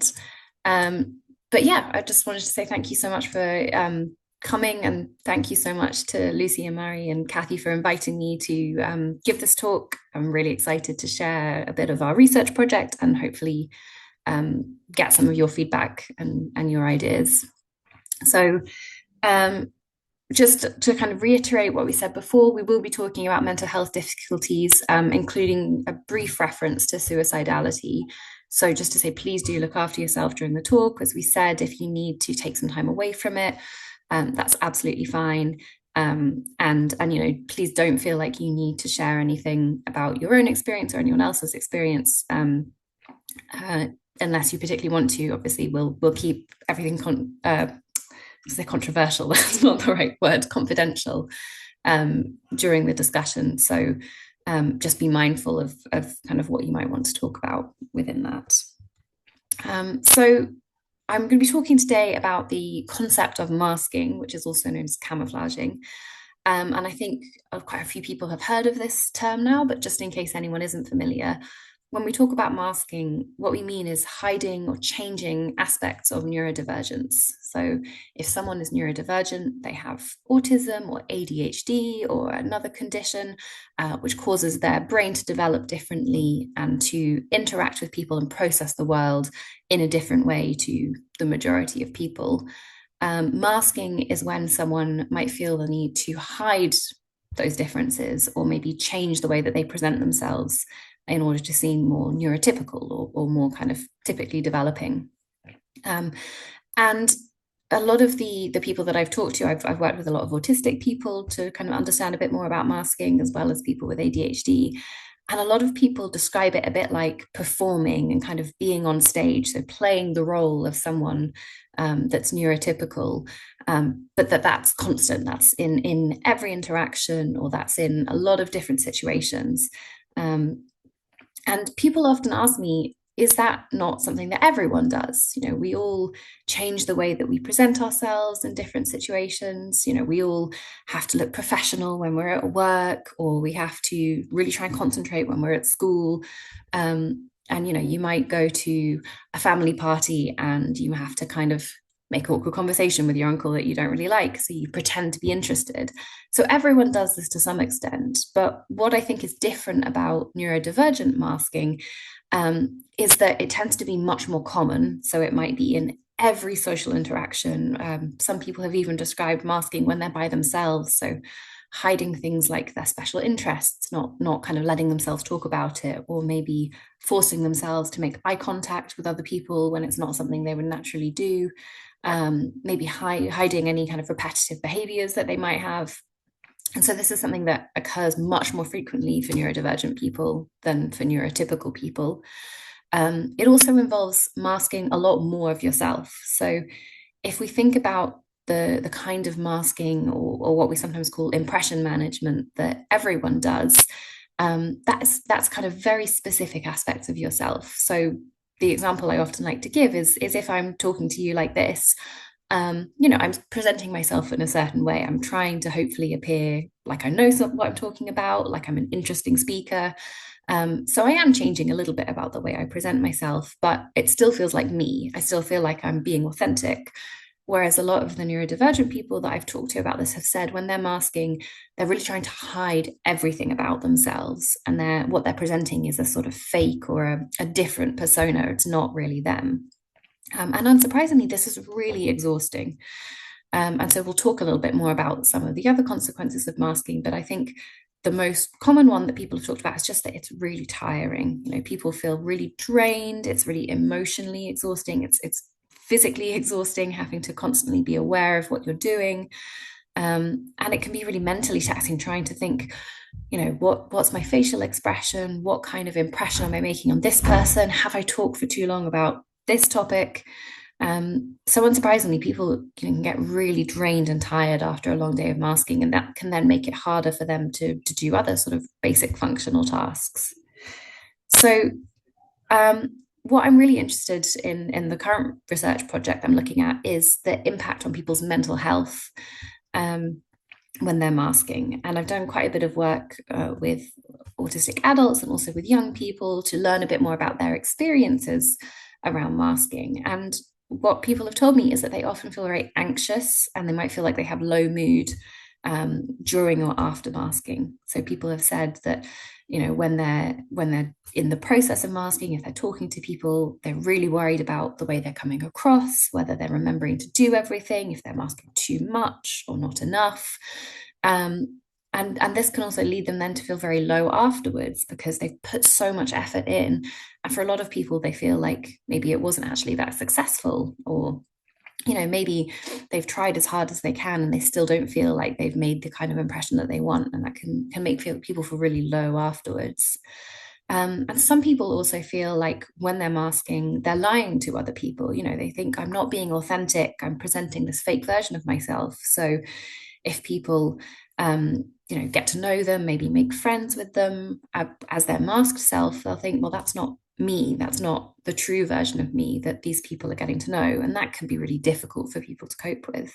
it. But yeah, I just wanted to say thank you so much for coming, and thank you so much to Lucy and Mary and Kathy for inviting me to give this talk. I'm really excited to share a bit of our research project and hopefully get some of your feedback and your ideas. So just to kind of reiterate what we said before, we will be talking about mental health difficulties, including a brief reference to suicidality. So just to say, please do look after yourself during the talk. As we said, if you need to take some time away from it, that's absolutely fine. And please don't feel like you need to share anything about your own experience or anyone else's experience, unless you particularly want to. Obviously, we'll keep everything controversial. That's not the right word. Confidential during the discussion. So just be mindful of kind of what you might want to talk about within that. So I'm going to be talking today about the concept of masking, which is also known as camouflaging. And I think quite a few people have heard of this term now, but just in case anyone isn't familiar, when we talk about masking, what we mean is hiding or changing aspects of neurodivergence. So if someone is neurodivergent, they have autism or ADHD or another condition, which causes their brain to develop differently and to interact with people and process the world in a different way to the majority of people. Masking is when someone might feel the need to hide those differences or maybe change the way that they present themselves in order to seem more neurotypical or more kind of typically developing. And a lot of the people that I've talked to, I've worked with a lot of autistic people to kind of understand a bit more about masking, as well as people with ADHD. And a lot of people describe it a bit like performing and kind of being on stage, so playing the role of someone that's neurotypical, but that's constant. That's in every interaction, or that's in a lot of different situations. And people often ask me, is that not something that everyone does? You know, we all change the way that we present ourselves in different situations. You know, we all have to look professional when we're at work, or we have to really try and concentrate when we're at school. And, you know, you might go to a family party and you have to kind of make awkward conversation with your uncle that you don't really like. So you pretend to be interested. So everyone does this to some extent. But what I think is different about neurodivergent masking is that it tends to be much more common. So it might be in every social interaction. Some people have even described masking when they're by themselves. So hiding things like their special interests, not kind of letting themselves talk about it, or maybe forcing themselves to make eye contact with other people when it's not something they would naturally do. Maybe hiding any kind of repetitive behaviors that they might have. And so this is something that occurs much more frequently for neurodivergent people than for neurotypical people. It also involves masking a lot more of yourself. So if we think about the kind of masking, or what we sometimes call impression management, that everyone does, that's kind of very specific aspects of yourself. So the example I often like to give is if I'm talking to you like this, I'm presenting myself in a certain way. I'm trying to hopefully appear like I know what I'm talking about, like I'm an interesting speaker. So I am changing a little bit about the way I present myself, but it still feels like me. I still feel like I'm being authentic. Whereas a lot of the neurodivergent people that I've talked to about this have said when they're masking, they're really trying to hide everything about themselves. And what they're presenting is a sort of fake or a different persona. It's not really them. And unsurprisingly, this is really exhausting. And so we'll talk a little bit more about some of the other consequences of masking. But I think the most common one that people have talked about is just that it's really tiring. You know, people feel really drained. It's really emotionally exhausting. It's physically exhausting, having to constantly be aware of what you're doing. And it can be really mentally taxing, trying to think, you know, what's my facial expression? What kind of impression am I making on this person? Have I talked for too long about this topic? So unsurprisingly, people can get really drained and tired after a long day of masking, and that can then make it harder for them to do other sort of basic functional tasks. So what I'm really interested in the current research project I'm looking at is the impact on people's mental health when they're masking. And I've done quite a bit of work with autistic adults and also with young people to learn a bit more about their experiences around masking. And what people have told me is that they often feel very anxious and they might feel like they have low mood during or after masking. So people have said that, when they're in the process of masking, if they're talking to people, they're really worried about the way they're coming across, whether they're remembering to do everything, if they're masking too much or not enough. And this can also lead them then to feel very low afterwards because they've put so much effort in. And for a lot of people, they feel like maybe it wasn't actually that successful, or maybe they've tried as hard as they can and they still don't feel like they've made the kind of impression that they want, and that can make people feel really low afterwards. And some people also feel like when they're masking, they're lying to other people. They think, I'm not being authentic, I'm presenting this fake version of myself. So if people get to know them, maybe make friends with them as their masked self, they'll think, well, that's not me, that's not the true version of me that these people are getting to know. And that can be really difficult for people to cope with.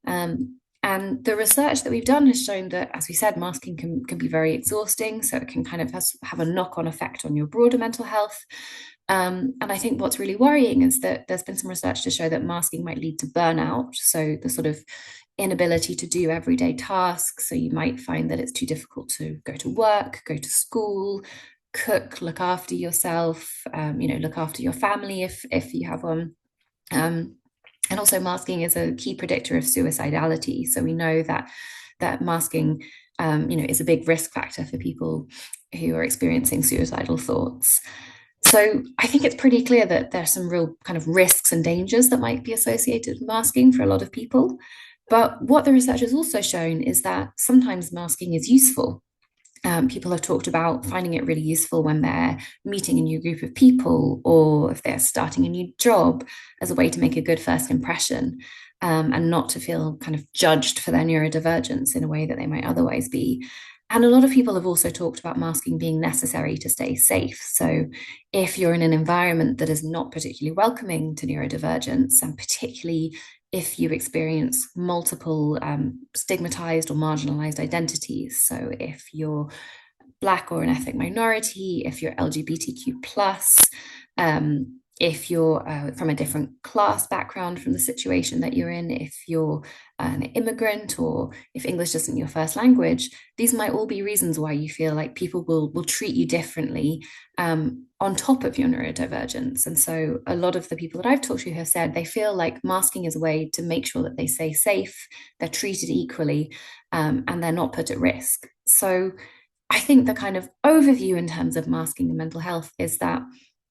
And the research that we've done has shown that, as we said, masking can be very exhausting. So it can kind of have a knock-on effect on your broader mental health. And I think what's really worrying is that there's been some research to show that masking might lead to burnout. So the sort of inability to do everyday tasks. So you might find that it's too difficult to go to work, go to school, cook, look after yourself, look after your family if you have one. And also masking is a key predictor of suicidality. So we know that masking, is a big risk factor for people who are experiencing suicidal thoughts. So I think it's pretty clear that there's some real kind of risks and dangers that might be associated with masking for a lot of people. But what the research has also shown is that sometimes masking is useful. People have talked about finding it really useful when they're meeting a new group of people, or if they're starting a new job, as a way to make a good first impression, and not to feel kind of judged for their neurodivergence in a way that they might otherwise be. And a lot of people have also talked about masking being necessary to stay safe. So if you're in an environment that is not particularly welcoming to neurodivergence, and particularly if you experience multiple stigmatized or marginalized identities. So if you're Black or an ethnic minority, if you're LGBTQ plus, if you're from a different class background from the situation that you're in, if you're an immigrant, or if English isn't your first language, these might all be reasons why you feel like people will treat you differently on top of your neurodivergence. And so a lot of the people that I've talked to have said they feel like masking is a way to make sure that they stay safe, they're treated equally, and they're not put at risk. So I think the kind of overview in terms of masking and mental health is that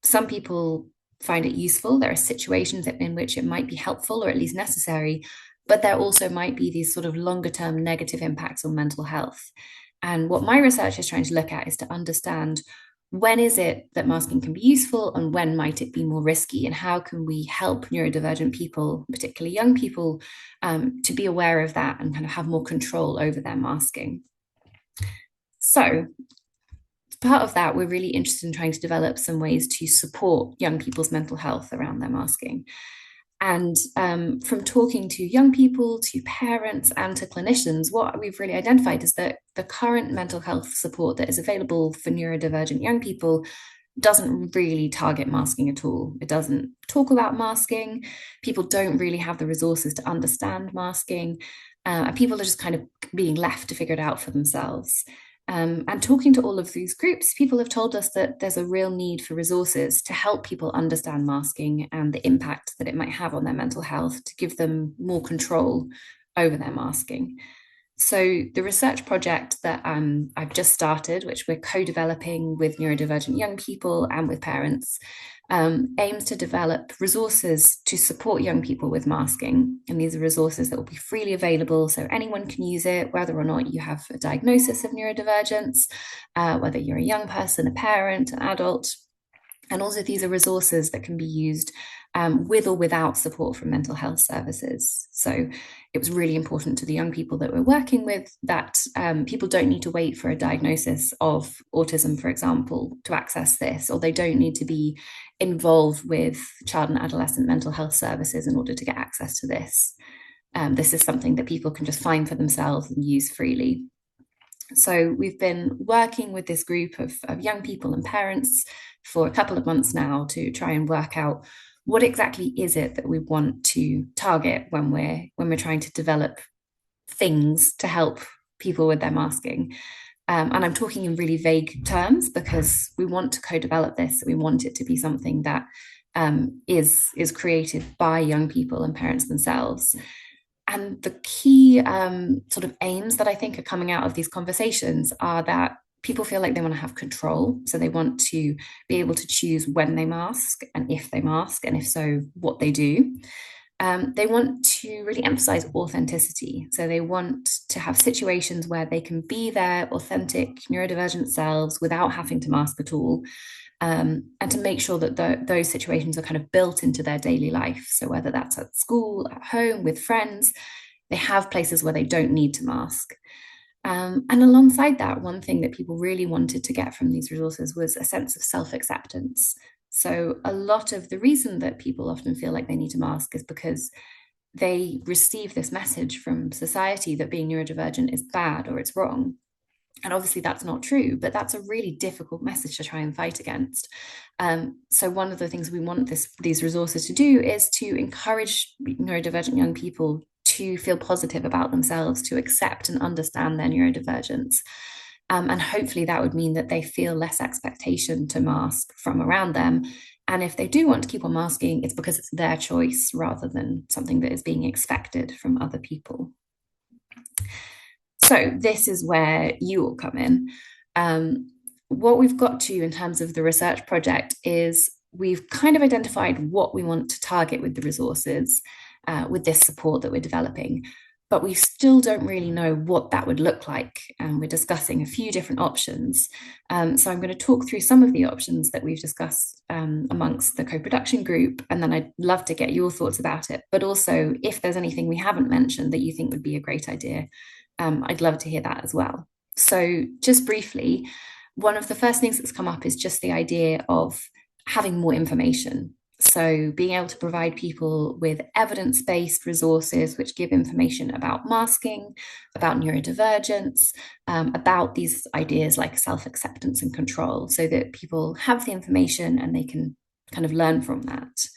some people find it useful. There are situations in which it might be helpful or at least necessary, but there also might be these sort of longer term negative impacts on mental health. And what my research is trying to look at is to understand, when is it that masking can be useful and when might it be more risky, and how can we help neurodivergent people, particularly young people, to be aware of that and kind of have more control over their masking. So part of that, we're really interested in trying to develop some ways to support young people's mental health around their masking. And from talking to young people, to parents, and to clinicians, what we've really identified is that the current mental health support that is available for neurodivergent young people doesn't really target masking at all. It doesn't talk about masking. People don't really have the resources to understand masking. And people are just kind of being left to figure it out for themselves. And talking to all of these groups, people have told us that there's a real need for resources to help people understand masking and the impact that it might have on their mental health, to give them more control over their masking. So the research project that I've just started, which we're co-developing with neurodivergent young people and with parents, aims to develop resources to support young people with masking. And these are resources that will be freely available, so anyone can use it, whether or not you have a diagnosis of neurodivergence, whether you're a young person, a parent, an adult. And also these are resources that can be used with or without support from mental health services. So it was really important to the young people that we're working with that people don't need to wait for a diagnosis of autism, for example, to access this, or they don't need to be involved with child and adolescent mental health services in order to get access to this. This is something that people can just find for themselves and use freely. So we've been working with this group of young people and parents for a couple of months now to try and work out what exactly is it that we want to target when we're trying to develop things to help people with their masking. And I'm talking in really vague terms because we want to co-develop this. We want it to be something that is created by young people and parents themselves. And the key sort of aims that I think are coming out of these conversations are that people feel like they want to have control. So they want to be able to choose when they mask and if they mask, and if so, what they do. They want to really emphasize authenticity. So they want to have situations where they can be their authentic neurodivergent selves without having to mask at all. And to make sure that those situations are kind of built into their daily life. So whether that's at school, at home, with friends, they have places where they don't need to mask. And alongside that, one thing that people really wanted to get from these resources was a sense of self-acceptance. So a lot of the reason that people often feel like they need to mask is because they receive this message from society that being neurodivergent is bad or it's wrong. And obviously that's not true, but that's a really difficult message to try and fight against. So one of the things we want these resources to do is to encourage neurodivergent young people to feel positive about themselves, to accept and understand their neurodivergence. And hopefully that would mean that they feel less expectation to mask from around them. And if they do want to keep on masking, it's because it's their choice rather than something that is being expected from other people. So this is where you all come in. What we've got to in terms of the research project is we've kind of identified what we want to target with the resources, with this support that we're developing, but we still don't really know what that would look like. And we're discussing a few different options. So I'm going to talk through some of the options that we've discussed amongst the co-production group, and then I'd love to get your thoughts about it. But also, if there's anything we haven't mentioned that you think would be a great idea, I'd love to hear that as well. So just briefly, one of the first things that's come up is just the idea of having more information. So being able to provide people with evidence-based resources which give information about masking, about neurodivergence, about these ideas like self-acceptance and control, so that people have the information and they can kind of learn from that.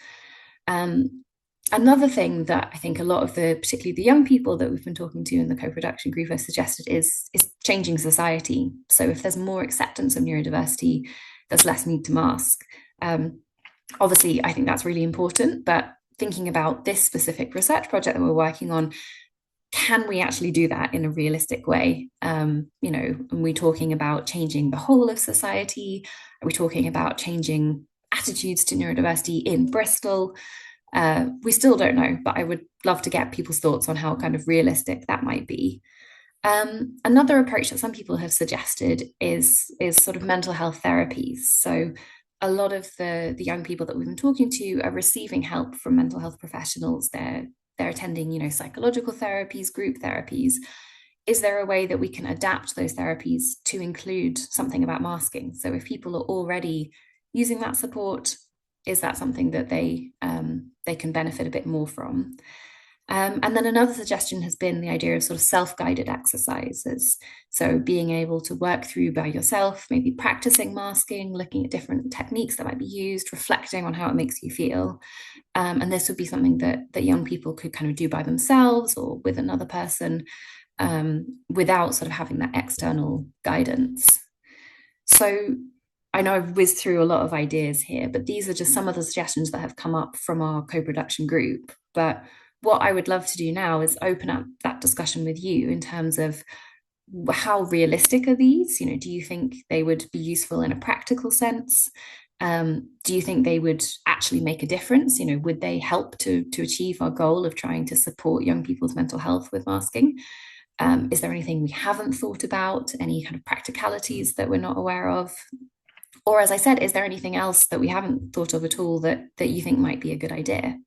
Another thing that I think a lot of particularly the young people that we've been talking to in the co-production group have suggested is changing society. So if there's more acceptance of neurodiversity, there's less need to mask. Obviously, I think that's really important, but thinking about this specific research project that we're working on, can we actually do that in a realistic way? Are we talking about changing the whole of society? Are we talking about changing attitudes to neurodiversity in Bristol? We still don't know, but I would love to get people's thoughts on how kind of realistic that might be. Another approach that some people have suggested is sort of mental health therapies. So a lot of the young people that we've been talking to are receiving help from mental health professionals. They're attending, psychological therapies, group therapies. Is there a way that we can adapt those therapies to include something about masking? So if people are already using that support, is that something that they can benefit a bit more from? And then another suggestion has been the idea of sort of self-guided exercises. So being able to work through by yourself, maybe practicing masking, looking at different techniques that might be used, reflecting on how it makes you feel. And this would be something that young people could kind of do by themselves or with another person, without sort of having that external guidance. So I know I've whizzed through a lot of ideas here, but these are just some of the suggestions that have come up from our co-production group. But what I would love to do now is open up that discussion with you in terms of how realistic are these? Do you think they would be useful in a practical sense? Do you think they would actually make a difference? Would they help to achieve our goal of trying to support young people's mental health with masking? Is there anything we haven't thought about? Any kind of practicalities that we're not aware of? Or as I said, is there anything else that we haven't thought of at all that you think might be a good idea?